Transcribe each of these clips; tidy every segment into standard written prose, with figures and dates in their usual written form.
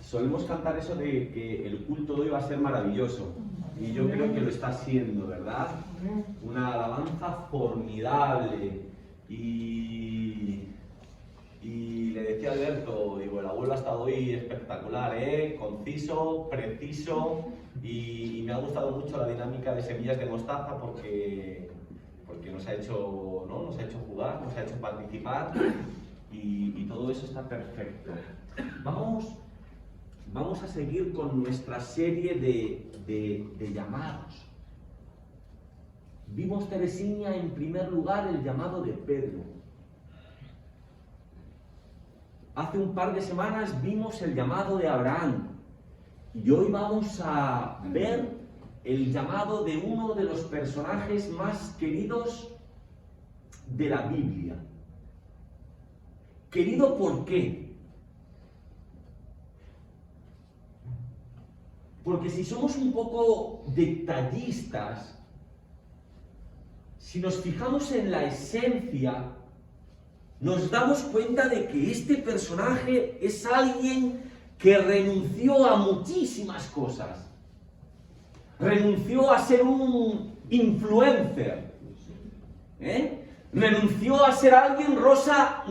Solemos cantar eso de que el culto de hoy va a ser maravilloso. Y yo creo que lo está siendo, ¿verdad? Una alabanza formidable. Y le decía a Alberto, digo, el abuelo ha estado hoy espectacular, conciso, preciso. Y me ha gustado mucho la dinámica de semillas de mostaza porque nos ha hecho, ¿no? Nos ha hecho jugar, nos ha hecho participar. Y todo eso está perfecto. Vamos a seguir con nuestra serie de llamados. Vimos, Teresina, en primer lugar el llamado de Pedro. Hace un par de semanas vimos el llamado de Abraham. Y hoy vamos a ver el llamado de uno de los personajes más queridos de la Biblia. ¿Querido por qué? Porque si somos un poco detallistas, si nos fijamos en la esencia, nos damos cuenta de que este personaje es alguien que renunció a muchísimas cosas. Renunció a ser un influencer, renunció a ser alguien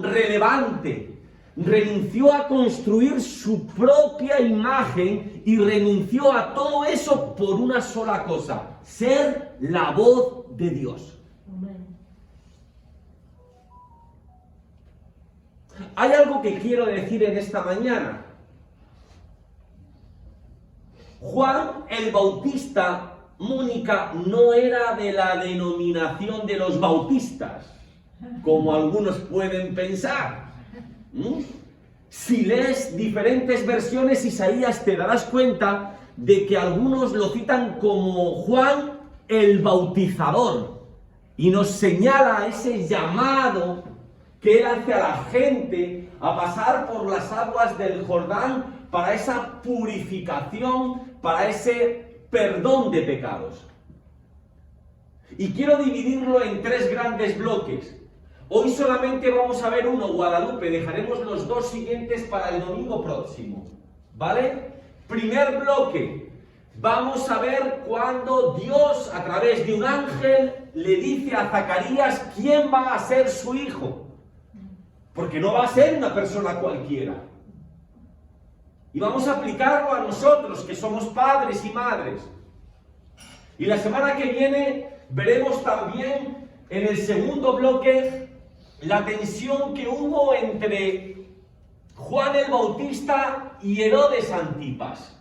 relevante. Renunció a construir su propia imagen y renunció a todo eso por una sola cosa: ser la voz de Dios. Hay algo que quiero decir en esta mañana. Juan el Bautista, Mónica, no era de la denominación de los bautistas, como algunos pueden pensar. Si lees diferentes versiones, Isaías, te darás cuenta de que algunos lo citan como Juan el Bautizador y nos señala ese llamado que él hace a la gente a pasar por las aguas del Jordán para esa purificación, para ese perdón de pecados. Y quiero dividirlo en tres grandes bloques. Hoy solamente vamos a ver uno, Guadalupe, dejaremos los dos siguientes para el domingo próximo, ¿vale? Primer bloque, vamos a ver cuando Dios, a través de un ángel, le dice a Zacarías quién va a ser su hijo, porque no va a ser una persona cualquiera. Y vamos a aplicarlo a nosotros, que somos padres y madres. Y la semana que viene veremos también en el segundo bloque la tensión que hubo entre Juan el Bautista y Herodes Antipas.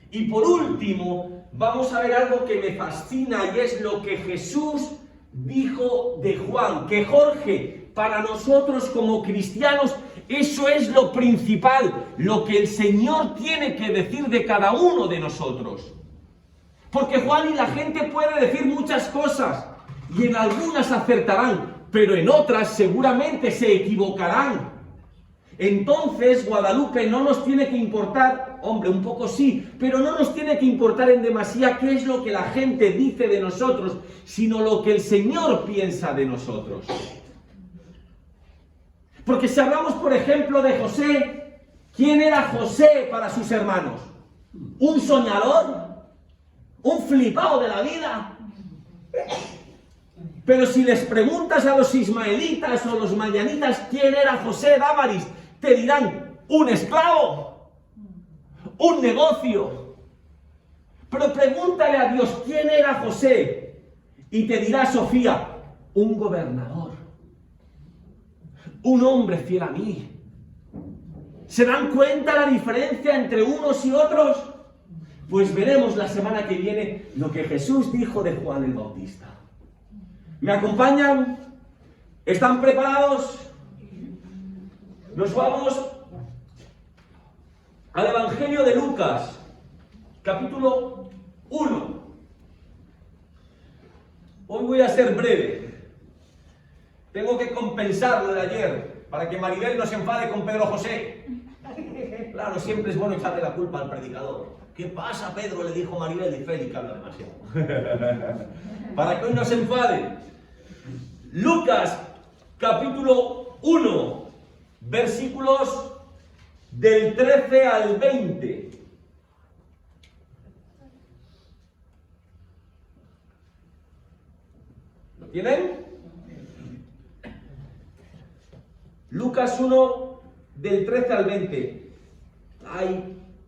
Y por último, vamos a ver algo que me fascina y es lo que Jesús dijo de Juan. Que Jorge, para nosotros como cristianos, eso es lo principal, lo que el Señor tiene que decir de cada uno de nosotros. Porque Juan y la gente puede decir muchas cosas y en algunas acertarán, pero en otras seguramente se equivocarán. Entonces, Guadalupe, no nos tiene que importar, hombre, un poco sí, pero no nos tiene que importar en demasía qué es lo que la gente dice de nosotros, sino lo que el Señor piensa de nosotros. Porque si hablamos, por ejemplo, de José, ¿quién era José para sus hermanos? ¿Un soñador? ¿Un flipado de la vida? Pero si les preguntas a los ismaelitas o los madianitas quién era José Dámaris, te dirán un esclavo, un negocio. Pero pregúntale a Dios quién era José y te dirá Sofía, un gobernador, un hombre fiel a mí. ¿Se dan cuenta la diferencia entre unos y otros? Pues veremos la semana que viene lo que Jesús dijo de Juan el Bautista. ¿Me acompañan? ¿Están preparados? Nos vamos al Evangelio de Lucas, capítulo 1. Hoy voy a ser breve. Tengo que compensar lo de ayer, para que Maribel no se enfade con Pedro José. Claro, siempre es bueno echarle la culpa al predicador. ¿Qué pasa, Pedro?, le dijo Maribel, y Félix habla demasiado. Para que hoy no se enfade. Lucas, capítulo 1, versículos del 13 al 20. ¿Lo tienen? Lucas 1, del 13 al 20.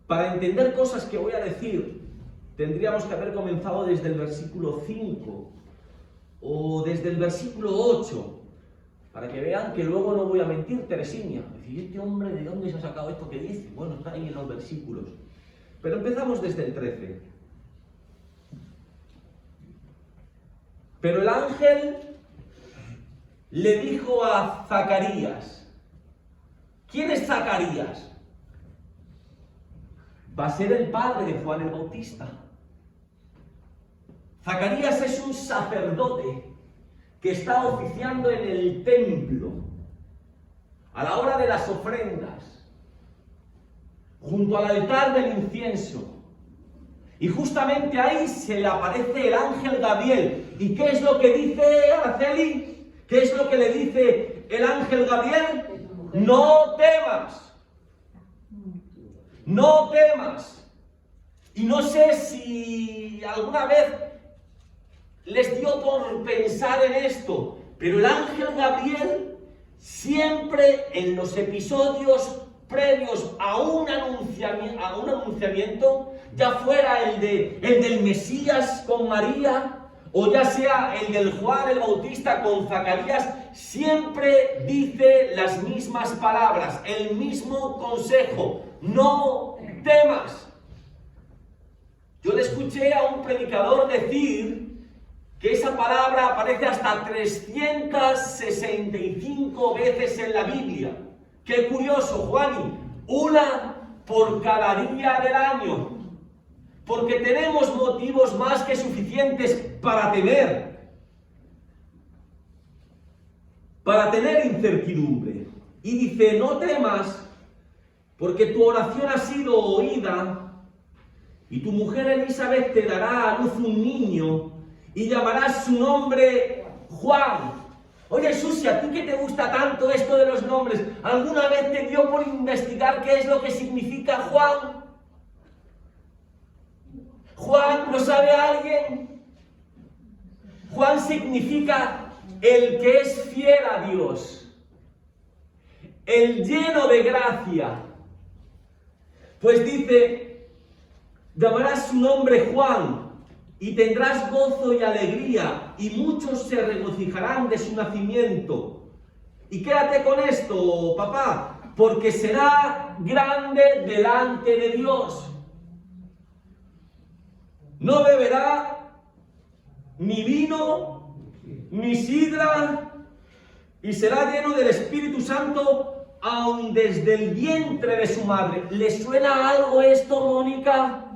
Para entender cosas que voy a decir, tendríamos que haber comenzado desde el versículo 5 o desde el versículo 8, para que vean que luego no voy a mentir, Teresina. Decir, este hombre, ¿de dónde se ha sacado esto que dice? Bueno, está ahí en los versículos. Pero empezamos desde el 13. Pero el ángel le dijo a Zacarías. ¿Quién es Zacarías? Va a ser el padre de Juan el Bautista. Zacarías es un sacerdote que está oficiando en el templo a la hora de las ofrendas, junto al altar del incienso. Y justamente ahí se le aparece el ángel Gabriel. ¿Y qué es lo que dice Araceli? ¿Qué es lo que le dice el ángel Gabriel? No temas. No temas. Y no sé si alguna vez les dio por pensar en esto, pero el ángel Gabriel siempre en los episodios previos a un anunciamiento, ya fuera el del Mesías con María, o ya sea el del Juan el Bautista con Zacarías, siempre dice las mismas palabras, el mismo consejo: no temas. Yo le escuché a un predicador decir que esa palabra aparece hasta 365 veces en la Biblia. Qué curioso, Juani, una por cada día del año, porque tenemos motivos más que suficientes para tener incertidumbre. Y dice, no temas, porque tu oración ha sido oída, y tu mujer Elizabeth te dará a luz un niño, y llamarás su nombre Juan. Oye, Susi, ¿a ti que te gusta tanto esto de los nombres? ¿Alguna vez te dio por investigar qué es lo que significa Juan? ¿Juan lo sabe alguien? Juan significa el que es fiel a Dios, el lleno de gracia. Pues dice, llamarás su nombre Juan, y tendrás gozo y alegría, y muchos se regocijarán de su nacimiento. Y quédate con esto, papá, porque será grande delante de Dios. No beberá ni vino, ni sidra, y será lleno del Espíritu Santo aun desde el vientre de su madre. ¿Le suena algo esto, Mónica?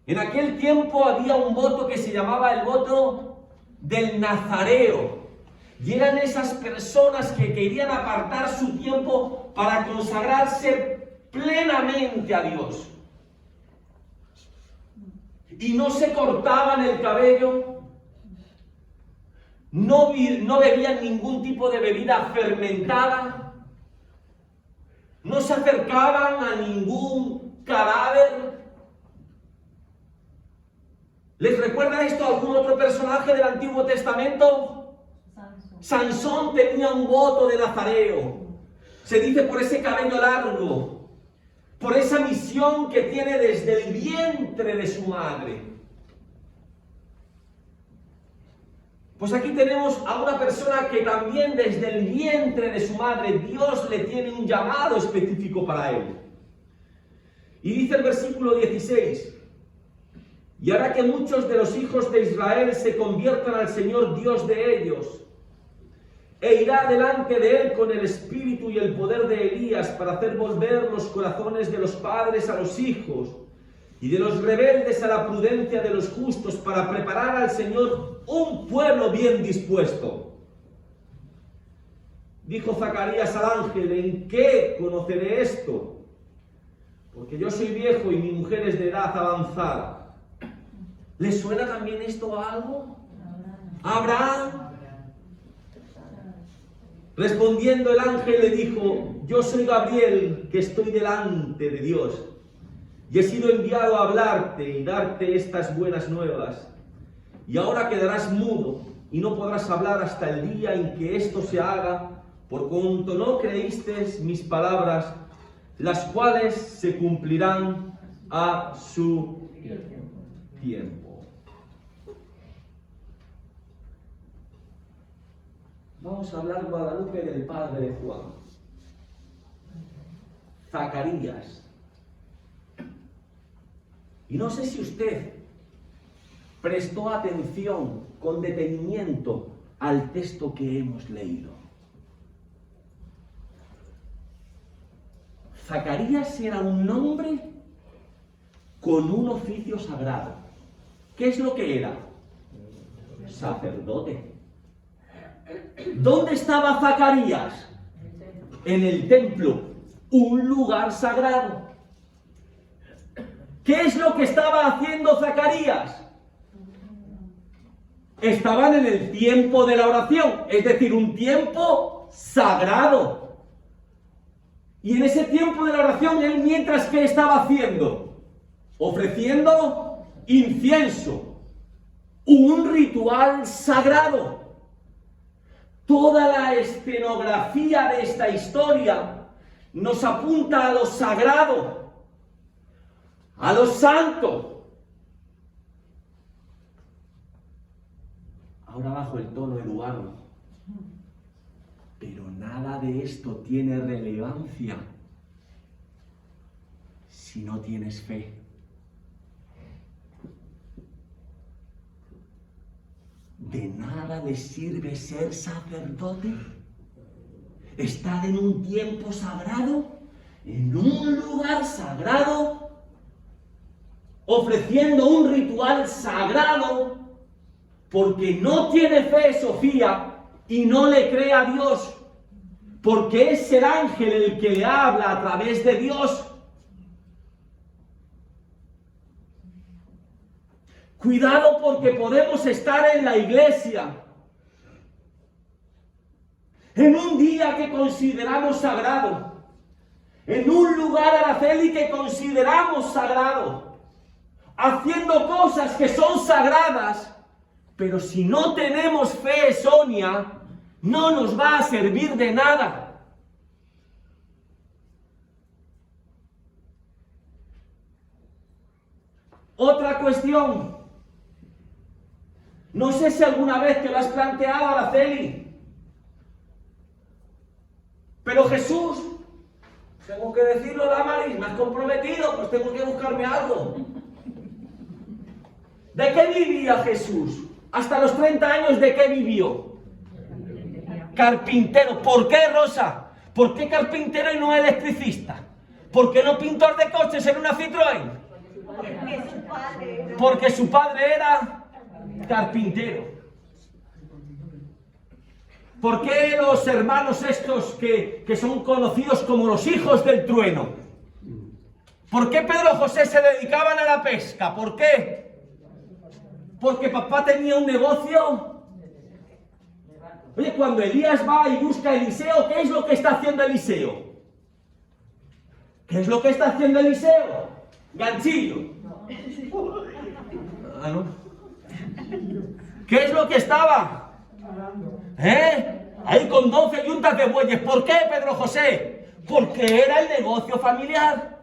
En aquel tiempo había un voto que se llamaba el voto del Nazareo. Y eran esas personas que querían apartar su tiempo para consagrarse plenamente a Dios. Y no se cortaban el cabello, no bebían ningún tipo de bebida fermentada, no se acercaban a ningún cadáver. ¿Les recuerda esto a algún otro personaje del Antiguo Testamento? Sansón tenía un voto de Nazareo. Se dice por ese cabello largo, por esa misión que tiene desde el vientre de su madre. Pues aquí tenemos a una persona que también desde el vientre de su madre Dios le tiene un llamado específico para él. Y dice el versículo 16: y hará que muchos de los hijos de Israel se conviertan al Señor Dios de ellos, e irá delante de él con el espíritu y el poder de Elías para hacer volver los corazones de los padres a los hijos y de los rebeldes a la prudencia de los justos, para preparar al Señor un pueblo bien dispuesto. Dijo Zacarías al ángel: ¿en qué conoceré esto? Porque yo soy viejo y mi mujer es de edad avanzada. ¿Le suena también esto a algo? Abraham. Respondiendo el ángel le dijo: yo soy Gabriel, que estoy delante de Dios, y he sido enviado a hablarte y darte estas buenas nuevas. Y ahora quedarás mudo y no podrás hablar hasta el día en que esto se haga, por cuanto no creísteis mis palabras, las cuales se cumplirán a su tiempo. Vamos a hablar, Guadalupe, del padre de Juan, Zacarías. Y no sé si usted prestó atención con detenimiento al texto que hemos leído. Zacarías era un hombre con un oficio sagrado. ¿Qué es lo que era? Sacerdote. ¿Dónde estaba Zacarías? En el templo, un lugar sagrado. ¿Qué es lo que estaba haciendo Zacarías? Estaban en el tiempo de la oración, es decir, un tiempo sagrado. Y en ese tiempo de la oración, él, mientras que estaba haciendo, ofreciendo incienso, un ritual sagrado. Toda la escenografía de esta historia nos apunta a lo sagrado, a lo santo. Ahora bajo el tono Eduardo, pero nada de esto tiene relevancia si no tienes fe. De nada le sirve ser sacerdote, estar en un tiempo sagrado, en un lugar sagrado, ofreciendo un ritual sagrado, porque no tiene fe Sofía y no le cree a Dios, porque es el ángel el que le habla a través de Dios. Cuidado, porque podemos estar en la iglesia, en un día que consideramos sagrado, en un lugar, Araceli, que consideramos sagrado, haciendo cosas que son sagradas, pero si no tenemos fe, Sonia, no nos va a servir de nada. Otra cuestión. No sé si alguna vez te lo has planteado, Araceli, pero Jesús, tengo que decirlo, Damaris, me has comprometido, pues tengo que buscarme algo. ¿De qué vivía Jesús? Hasta los 30 años, ¿de qué vivió? Carpintero. ¿Por qué, Rosa? ¿Por qué carpintero y no electricista? ¿Por qué no pintor de coches en una Citroën? Porque su padre era carpintero. ¿Por qué los hermanos estos que son conocidos como los hijos del trueno? ¿Por qué Pedro y José se dedicaban a la pesca? ¿Por qué? Porque papá tenía un negocio. Oye, cuando Elías va y busca a Eliseo, ¿qué es lo que está haciendo Eliseo? ¿Qué es lo que está haciendo Eliseo? Ganchillo. Ah, ¿no? ¿Qué es lo que estaba? Ahí con 12 yuntas de bueyes. ¿Por qué, Pedro José? Porque era el negocio familiar.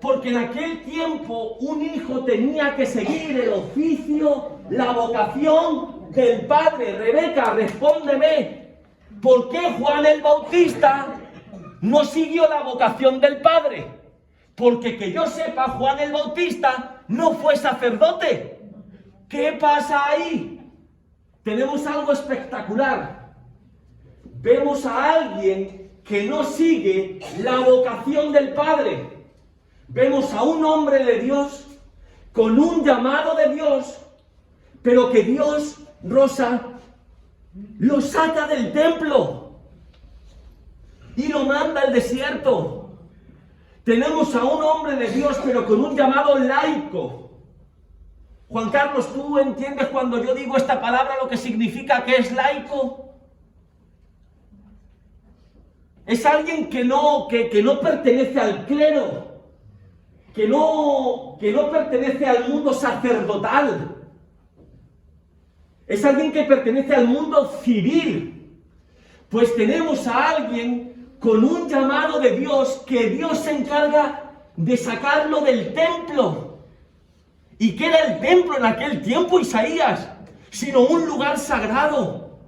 Porque en aquel tiempo un hijo tenía que seguir el oficio, la vocación del padre. Rebeca, respóndeme. ¿Por qué Juan el Bautista no siguió la vocación del padre? Porque que yo sepa, Juan el Bautista no fue sacerdote. ¿Qué pasa ahí? Tenemos algo espectacular. Vemos a alguien que no sigue la vocación del padre. Vemos a un hombre de Dios, con un llamado de Dios, pero que Dios, Rosa, lo saca del templo y lo manda al desierto. Tenemos a un hombre de Dios, pero con un llamado laico. Juan Carlos, ¿tú entiendes cuando yo digo esta palabra lo que significa que es laico? Es alguien que no pertenece al clero, que no pertenece al mundo sacerdotal. Es alguien que pertenece al mundo civil. Pues tenemos a alguien con un llamado de Dios, que Dios se encarga de sacarlo del templo. ¿Y qué era el templo en aquel tiempo, Isaías? Sino un lugar sagrado,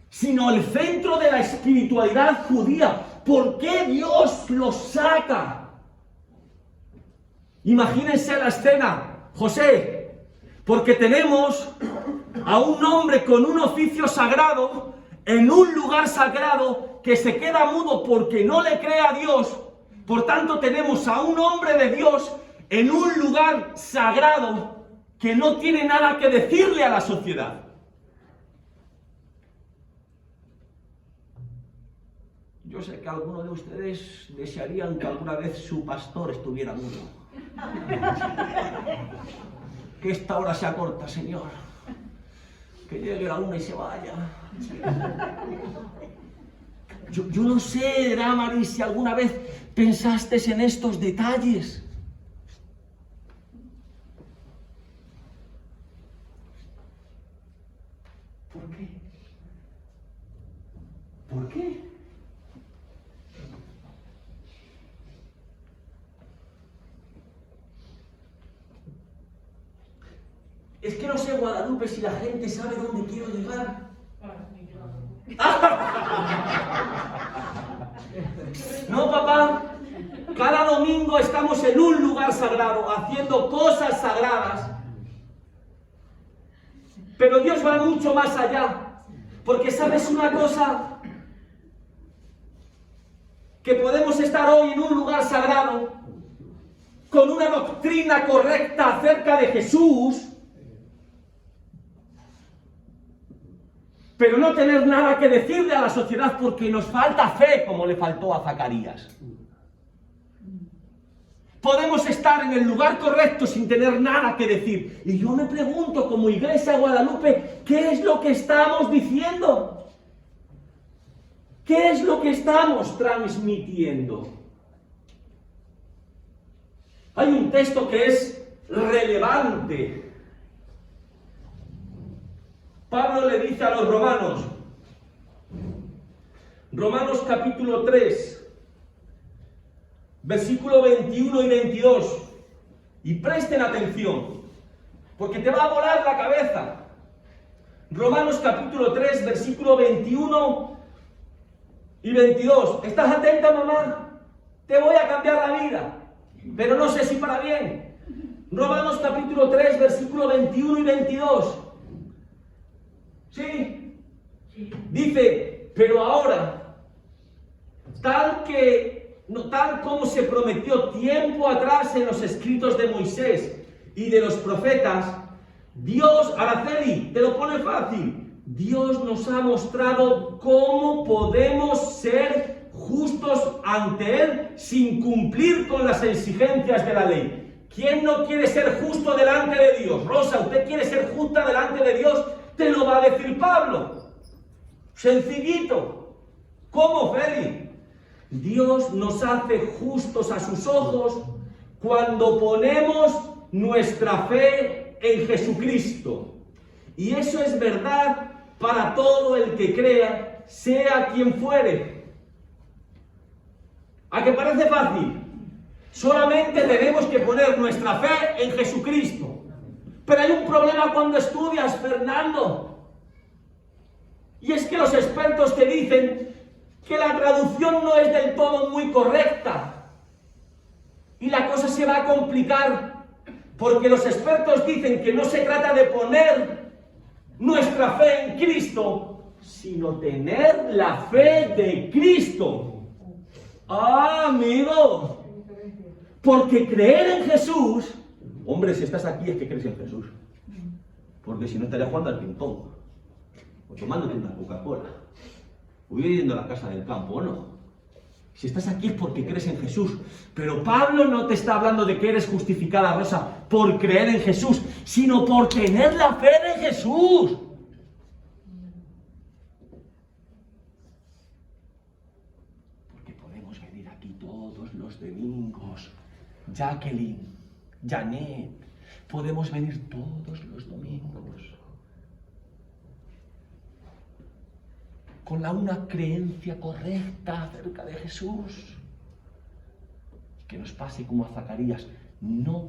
sino el centro de la espiritualidad judía. ¿Por qué Dios lo saca? Imagínense la escena, José, porque tenemos a un hombre con un oficio sagrado, en un lugar sagrado, que se queda mudo porque no le cree a Dios. Por tanto, tenemos a un hombre de Dios en un lugar sagrado que no tiene nada que decirle a la sociedad. Yo sé que algunos de ustedes desearían que alguna vez su pastor estuviera mudo. Que esta hora sea corta, Señor. Que llegue la una y se vaya. Yo no sé, Damaris, si alguna vez pensaste en estos detalles. ¿Por qué? ¿Por qué? Es que no sé, Guadalupe, si la gente sabe dónde quiero llegar. No, papá. Cada domingo estamos en un lugar sagrado, haciendo cosas sagradas. Pero Dios va mucho más allá. Porque ¿sabes una cosa? Que podemos estar hoy en un lugar sagrado, con una doctrina correcta acerca de Jesús, pero no tener nada que decirle a la sociedad porque nos falta fe, como le faltó a Zacarías. Podemos estar en el lugar correcto sin tener nada que decir. Y yo me pregunto, como Iglesia Guadalupe, ¿qué es lo que estamos diciendo? ¿Qué es lo que estamos transmitiendo? Hay un texto que es relevante. Pablo le dice a los romanos, Romanos capítulo 3, versículo 21 y 22, y presten atención, porque te va a volar la cabeza. Romanos capítulo 3, versículo 21 y 22. ¿Estás atenta, mamá? Te voy a cambiar la vida, pero no sé si para bien. Romanos capítulo 3, versículo 21 y 22. ¿Sí? Dice, pero ahora, tal como se prometió tiempo atrás en los escritos de Moisés y de los profetas, Dios, Araceli, te lo pone fácil, Dios nos ha mostrado cómo podemos ser justos ante Él sin cumplir con las exigencias de la ley. ¿Quién no quiere ser justo delante de Dios? Rosa, ¿usted quiere ser justa delante de Dios? Te lo va a decir Pablo. Sencillito. ¿Cómo, Feli? Dios nos hace justos a sus ojos cuando ponemos nuestra fe en Jesucristo. Y eso es verdad para todo el que crea, sea quien fuere. ¿A qué parece fácil? Solamente tenemos que poner nuestra fe en Jesucristo. Pero hay un problema cuando estudias, Fernando. Y es que los expertos te dicen que la traducción no es del todo muy correcta. Y la cosa se va a complicar, porque los expertos dicen que no se trata de poner nuestra fe en Cristo, sino tener la fe de Cristo. ¡Ah, amigo! Porque creer en Jesús... Hombre, si estás aquí es que crees en Jesús. Porque si no estarías jugando al ping-pong, o tomándote una Coca-Cola, o viviendo en la casa del campo, ¿o no? Si estás aquí es porque crees en Jesús. Pero Pablo no te está hablando de que eres justificada, Rosa, por creer en Jesús, sino por tener la fe de Jesús. los domingos. Jacqueline, Janet, podemos venir todos los domingos. Con una creencia correcta acerca de Jesús. Que nos pase como a Zacarías, no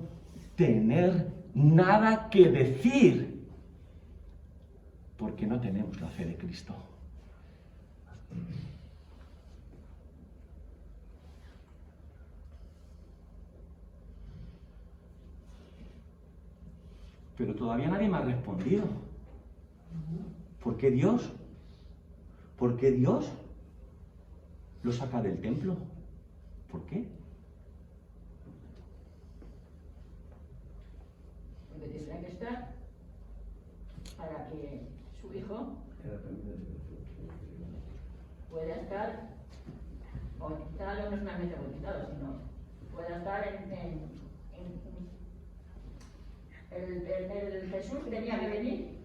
tener nada que decir, porque no tenemos la fe de Cristo. Pero todavía nadie me ha respondido. ¿Por qué Dios? ¿Por qué Dios lo saca del templo? ¿Por qué? Porque tendrá que estar para que su hijo pueda estar conectado, no es una mesa conectado, sino pueda estar el Jesús tenía que venir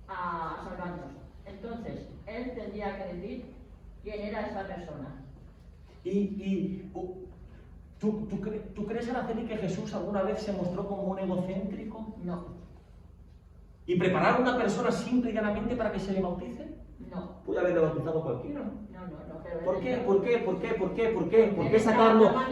a salvarnos. Entonces, él tendría que decir quién era esa persona. ¿Tú crees, Araceli, que Jesús alguna vez se mostró como un egocéntrico? No. ¿Y preparar a una persona simple y llanamente para que se le bautice? No. Puede haberle bautizado cualquiera. No. Pero ¿Por qué?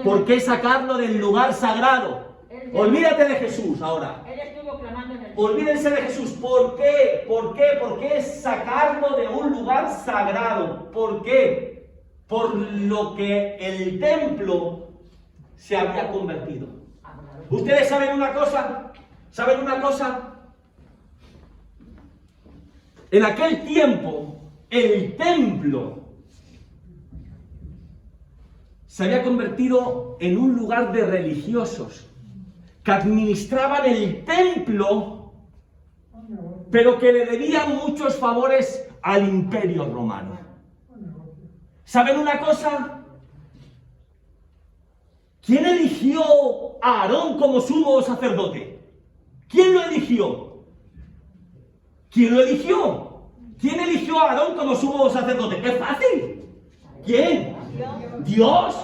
¿Por qué sacarlo del lugar sagrado? Olvídate de Jesús ahora. Él estuvo clamando en el... Olvídense de Jesús. ¿Por qué? ¿Por qué sacarlo de un lugar sagrado? ¿Por qué? Por lo que el templo se había convertido. ¿Ustedes saben una cosa? ¿Saben una cosa? En aquel tiempo, el templo se había convertido en un lugar de religiosos que administraban el templo, pero que le debían muchos favores al Imperio Romano. ¿Saben una cosa? ¿Quién eligió a Aarón como sumo sacerdote? ¿Quién lo eligió? ¿Quién lo eligió? ¿Quién eligió a Aarón como sumo sacerdote? ¡Es fácil! ¿Quién? ¿Dios?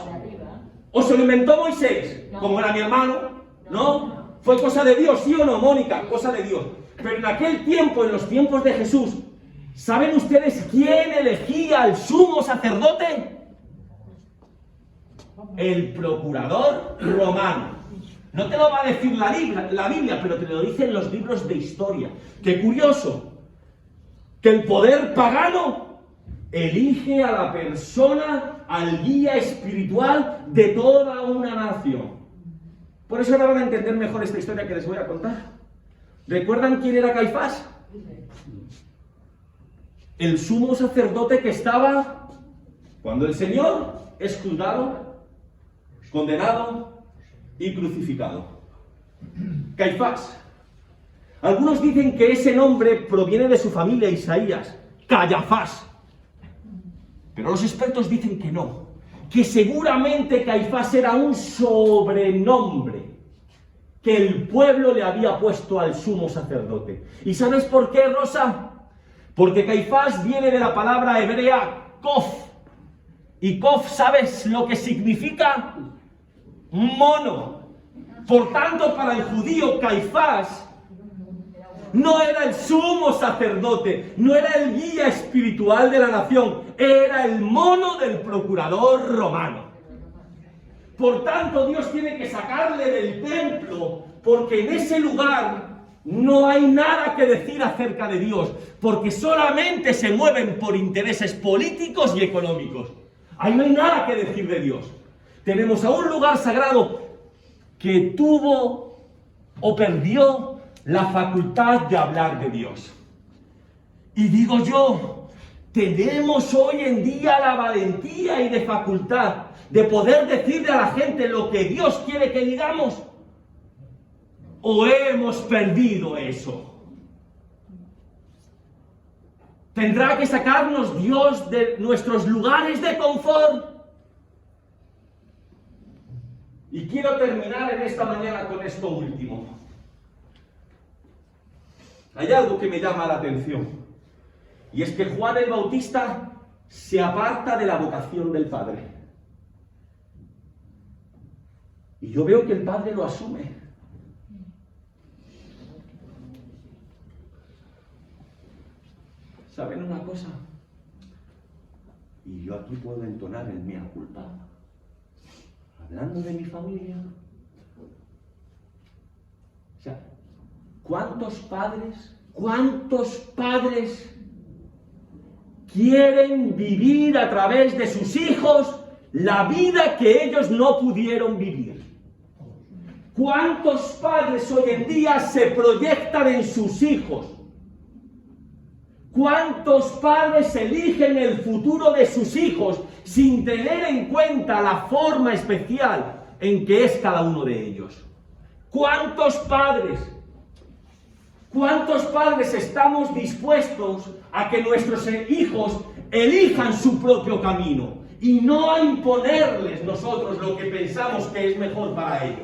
¿O se lo inventó Moisés? Como era mi hermano. ¿No? ¿Fue cosa de Dios, sí o no, Mónica? Cosa de Dios. Pero en aquel tiempo, en los tiempos de Jesús, ¿saben ustedes quién elegía al sumo sacerdote? El procurador romano. No te lo va a decir la Biblia, pero te lo dicen los libros de historia. Qué curioso, que el poder pagano elige a la persona, al guía espiritual de toda una nación. Por eso ahora van a entender mejor esta historia que les voy a contar. ¿Recuerdan quién era Caifás? El sumo sacerdote que estaba cuando el Señor es juzgado, condenado y crucificado. Caifás. Algunos dicen que ese nombre proviene de su familia Isaías, Cayafás. Pero los expertos dicen que no, que seguramente Caifás era un sobrenombre que el pueblo le había puesto al sumo sacerdote. ¿Y sabes por qué, Rosa? Porque Caifás viene de la palabra hebrea kof. Y kof, ¿sabes lo que significa? Mono. Por tanto, para el judío, Caifás no era el sumo sacerdote, no era el guía espiritual de la nación, era el mono del procurador romano. Por tanto, Dios tiene que sacarle del templo, porque en ese lugar no hay nada que decir acerca de Dios, porque solamente se mueven por intereses políticos y económicos. Ahí no hay nada que decir de Dios. Tenemos a un lugar sagrado que tuvo o perdió la facultad de hablar de Dios. Y digo yo, ¿tenemos hoy en día la valentía y de facultad de poder decirle a la gente lo que Dios quiere que digamos? ¿O hemos perdido eso? ¿Tendrá que sacarnos Dios de nuestros lugares de confort? Y quiero terminar en esta mañana con esto último. Hay algo que me llama la atención, y es que Juan el Bautista se aparta de la vocación del Padre. Y yo veo que el padre lo asume. ¿Saben una cosa? Y yo aquí puedo entonar el mea culpa. Hablando de mi familia. O sea, ¿cuántos padres quieren vivir a través de sus hijos la vida que ellos no pudieron vivir? ¿Cuántos padres hoy en día se proyectan en sus hijos? ¿Cuántos padres eligen el futuro de sus hijos sin tener en cuenta la forma especial en que es cada uno de ellos? ¿Cuántos padres estamos dispuestos a que nuestros hijos elijan su propio camino y no a imponerles nosotros lo que pensamos que es mejor para ellos?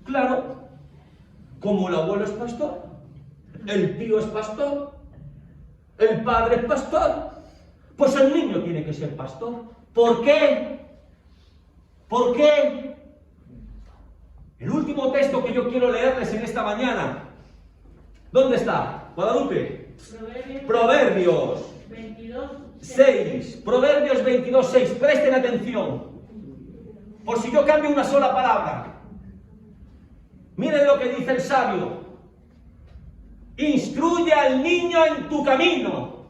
Claro, como el abuelo es pastor, el tío es pastor, el padre es pastor, pues el niño tiene que ser pastor. ¿Por qué? ¿Por qué? El último texto que yo quiero leerles en esta mañana. ¿Dónde está? Guadalupe. Proverbios 22:6. Proverbios 22:6. Presten atención. Por si yo cambio una sola palabra. Miren lo que dice el sabio. Instruye al niño en tu camino.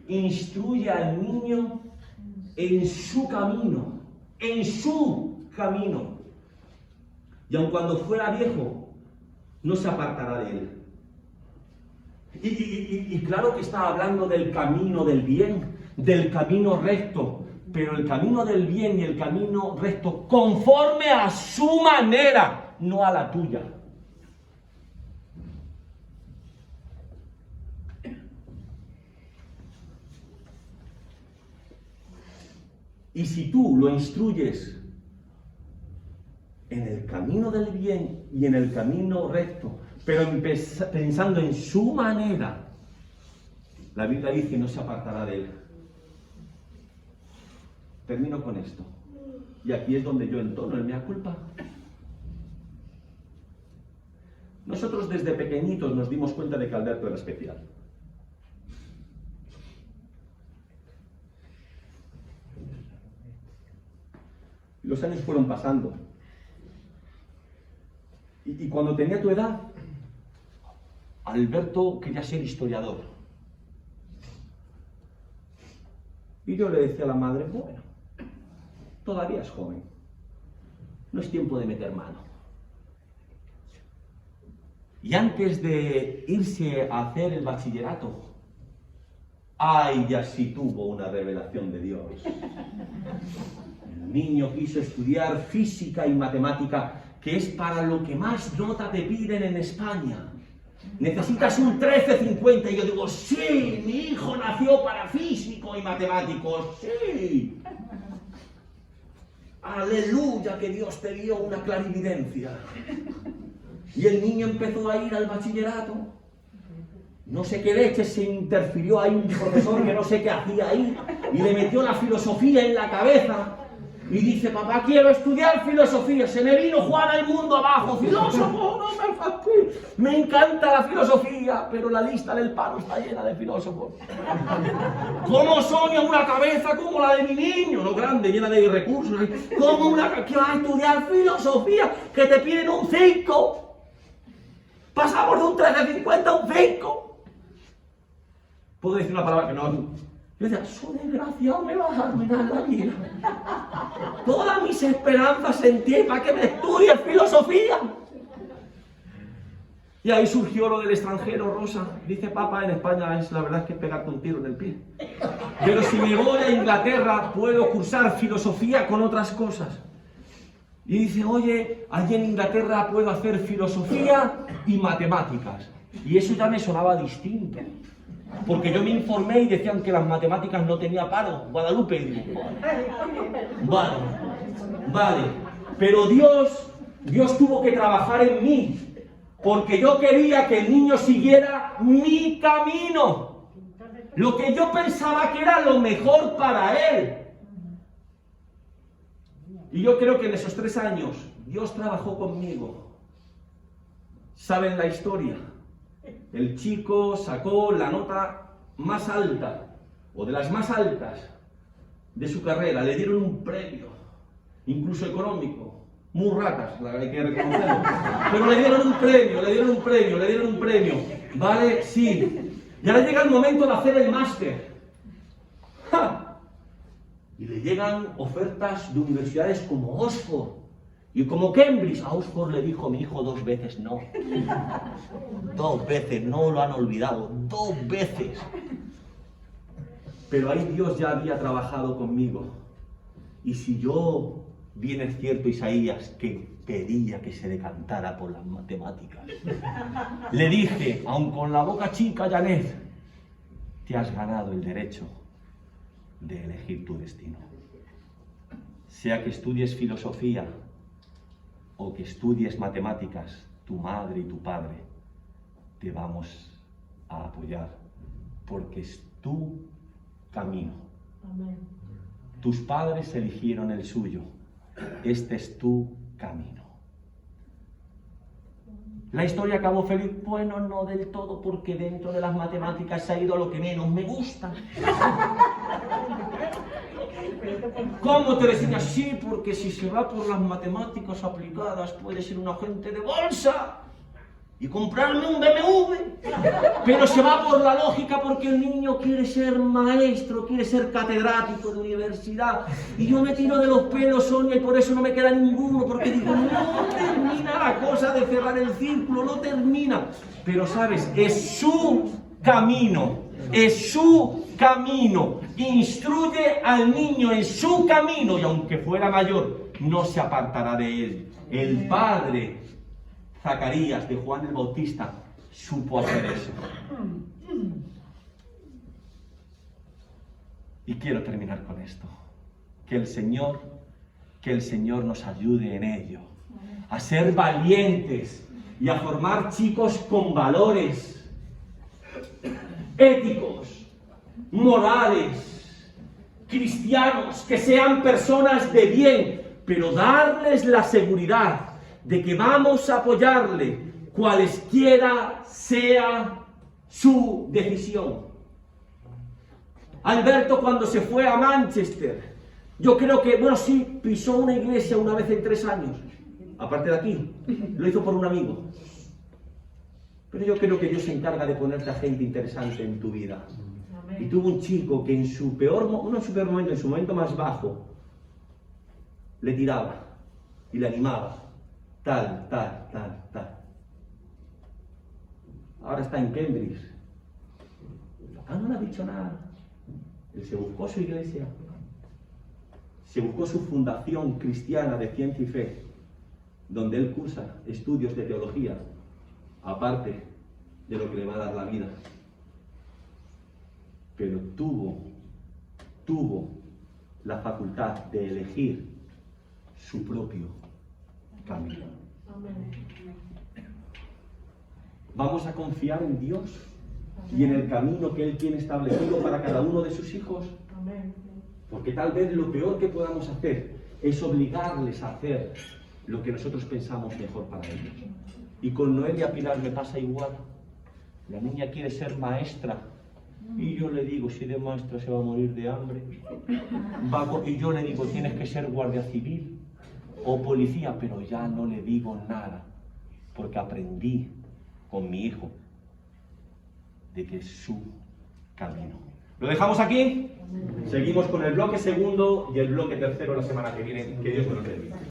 Instruye al niño en su camino. En su camino. Y aun cuando fuera viejo, no se apartará de él. Y claro que está hablando del camino del bien, del camino recto. Pero el camino del bien y el camino recto conforme a su manera, no a la tuya. Y si tú lo instruyes en el camino del bien y en el camino recto, pero pensando en su manera, la Biblia dice que no se apartará de él. Termino con esto. Y aquí es donde yo entono el mea culpa. Nosotros desde pequeñitos nos dimos cuenta de que Alberto era especial. Los años fueron pasando. Y cuando tenía tu edad, Alberto quería ser historiador. Y yo le decía a la madre, bueno, todavía es joven, no es tiempo de meter mano. Y antes de irse a hacer el bachillerato, ¡ay, ya sí tuvo una revelación de Dios! El niño quiso estudiar física y matemática, que es para lo que más nota te piden en España. Necesitas un 13,50 y yo digo, sí, mi hijo nació para físico y matemáticos, sí. Aleluya, que Dios te dio una clarividencia. Y el niño empezó a ir al bachillerato. No sé qué leche se interfirió ahí un profesor que no sé qué hacía ahí y le metió la filosofía en la cabeza. Y dice, papá, quiero estudiar filosofía. Se me vino Juan al mundo abajo. Filósofo, no me fastidies. Me encanta la filosofía, pero la lista del paro está llena de filósofos. ¿Cómo soña una cabeza como la de mi niño? No grande, llena de recursos. ¿Cómo una que va a estudiar filosofía que te piden un 5? Pasamos de un 13,50 a un 5. Puedo decir una palabra que no... Yo decía, su desgraciado me vas a arruinar la vida. Todas mis esperanzas en ti para que me estudies filosofía. Y ahí surgió lo del extranjero, Rosa. Dice, papá, en España es la verdad es que pegarte un tiro en el pie. Pero si me voy a Inglaterra, puedo cursar filosofía con otras cosas. Y dice, oye, allí en Inglaterra puedo hacer filosofía y matemáticas. Y eso ya me sonaba distinto. Porque yo me informé y decían que las matemáticas no tenía paro. Guadalupe, y digo, vale. Pero Dios Dios tuvo que trabajar en mí, porque yo quería que el niño siguiera mi camino, lo que yo pensaba que era lo mejor para él. Y yo creo que en esos 3 años Dios trabajó conmigo. ¿Saben la historia? El chico sacó la nota más alta, o de las más altas de su carrera. Le dieron un premio, incluso económico. Muy ratas, hay que reconocerlo. Pero le dieron un premio. ¿Vale? Sí. Y ahora llega el momento de hacer el máster. ¡Ja! Y le llegan ofertas de universidades como Oxford y como Cambridge. A Oxford le dijo mi hijo 2 veces no. 2 veces, no lo han olvidado. 2 veces. Pero ahí Dios ya había trabajado conmigo. Y si yo, bien es cierto Isaías, que pedía que se decantara por las matemáticas, le dije, aun con la boca chica, Janet, te has ganado el derecho de elegir tu destino. Sea que estudies filosofía o que estudies matemáticas, tu madre y tu padre te vamos a apoyar, porque es tu camino. Amén. Tus padres eligieron el suyo. Este es tu camino. ¿La historia acabó feliz? Bueno, no del todo, porque dentro de las matemáticas se ha ido a lo que menos me gusta. ¿Cómo, Teresina? Sí, porque si se va por las matemáticas aplicadas puede ser un agente de bolsa y comprarme un BMW. Pero se va por la lógica porque el niño quiere ser maestro, quiere ser catedrático de universidad. Y yo me tiro de los pelos, Sonia, y por eso no me queda ninguno, porque digo, no termina la cosa de cerrar el círculo, no termina. Pero, ¿sabes? Es su camino, es su camino. Instruye al niño en su camino y aunque fuera mayor, no se apartará de él. El padre Zacarías de Juan el Bautista supo hacer eso. Y quiero terminar con esto. Que el Señor nos ayude en ello. A ser valientes y a formar chicos con valores éticos, morales, cristianos, que sean personas de bien, pero darles la seguridad de que vamos a apoyarle cualesquiera sea su decisión. Alberto, cuando se fue a Manchester, yo creo que, bueno, sí, pisó una iglesia una vez en 3 años, aparte de aquí, lo hizo por un amigo. Pero yo creo que Dios se encarga de ponerte a gente interesante en tu vida. Y tuvo un chico que en su peor momento, en su momento más bajo, le tiraba y le animaba. Tal. Ahora está en Cambridge. Acá no le ha dicho nada. Él se buscó su iglesia, se buscó su fundación cristiana de ciencia y fe, donde él cursa estudios de teología, aparte de lo que le va a dar la vida. Pero tuvo la facultad de elegir su propio camino. Vamos a confiar en Dios y en el camino que Él tiene establecido para cada uno de sus hijos. Porque tal vez lo peor que podamos hacer es obligarles a hacer lo que nosotros pensamos mejor para ellos. Y con Noelia Pilar me pasa igual. La niña quiere ser maestra. Y yo le digo, si de maestra se va a morir de hambre. Y yo le digo, tienes que ser guardia civil o policía, pero ya no le digo nada, porque aprendí con mi hijo de que es su camino. ¿Lo dejamos aquí? Seguimos con el bloque segundo y el bloque tercero la semana que viene. Que Dios nos bendiga.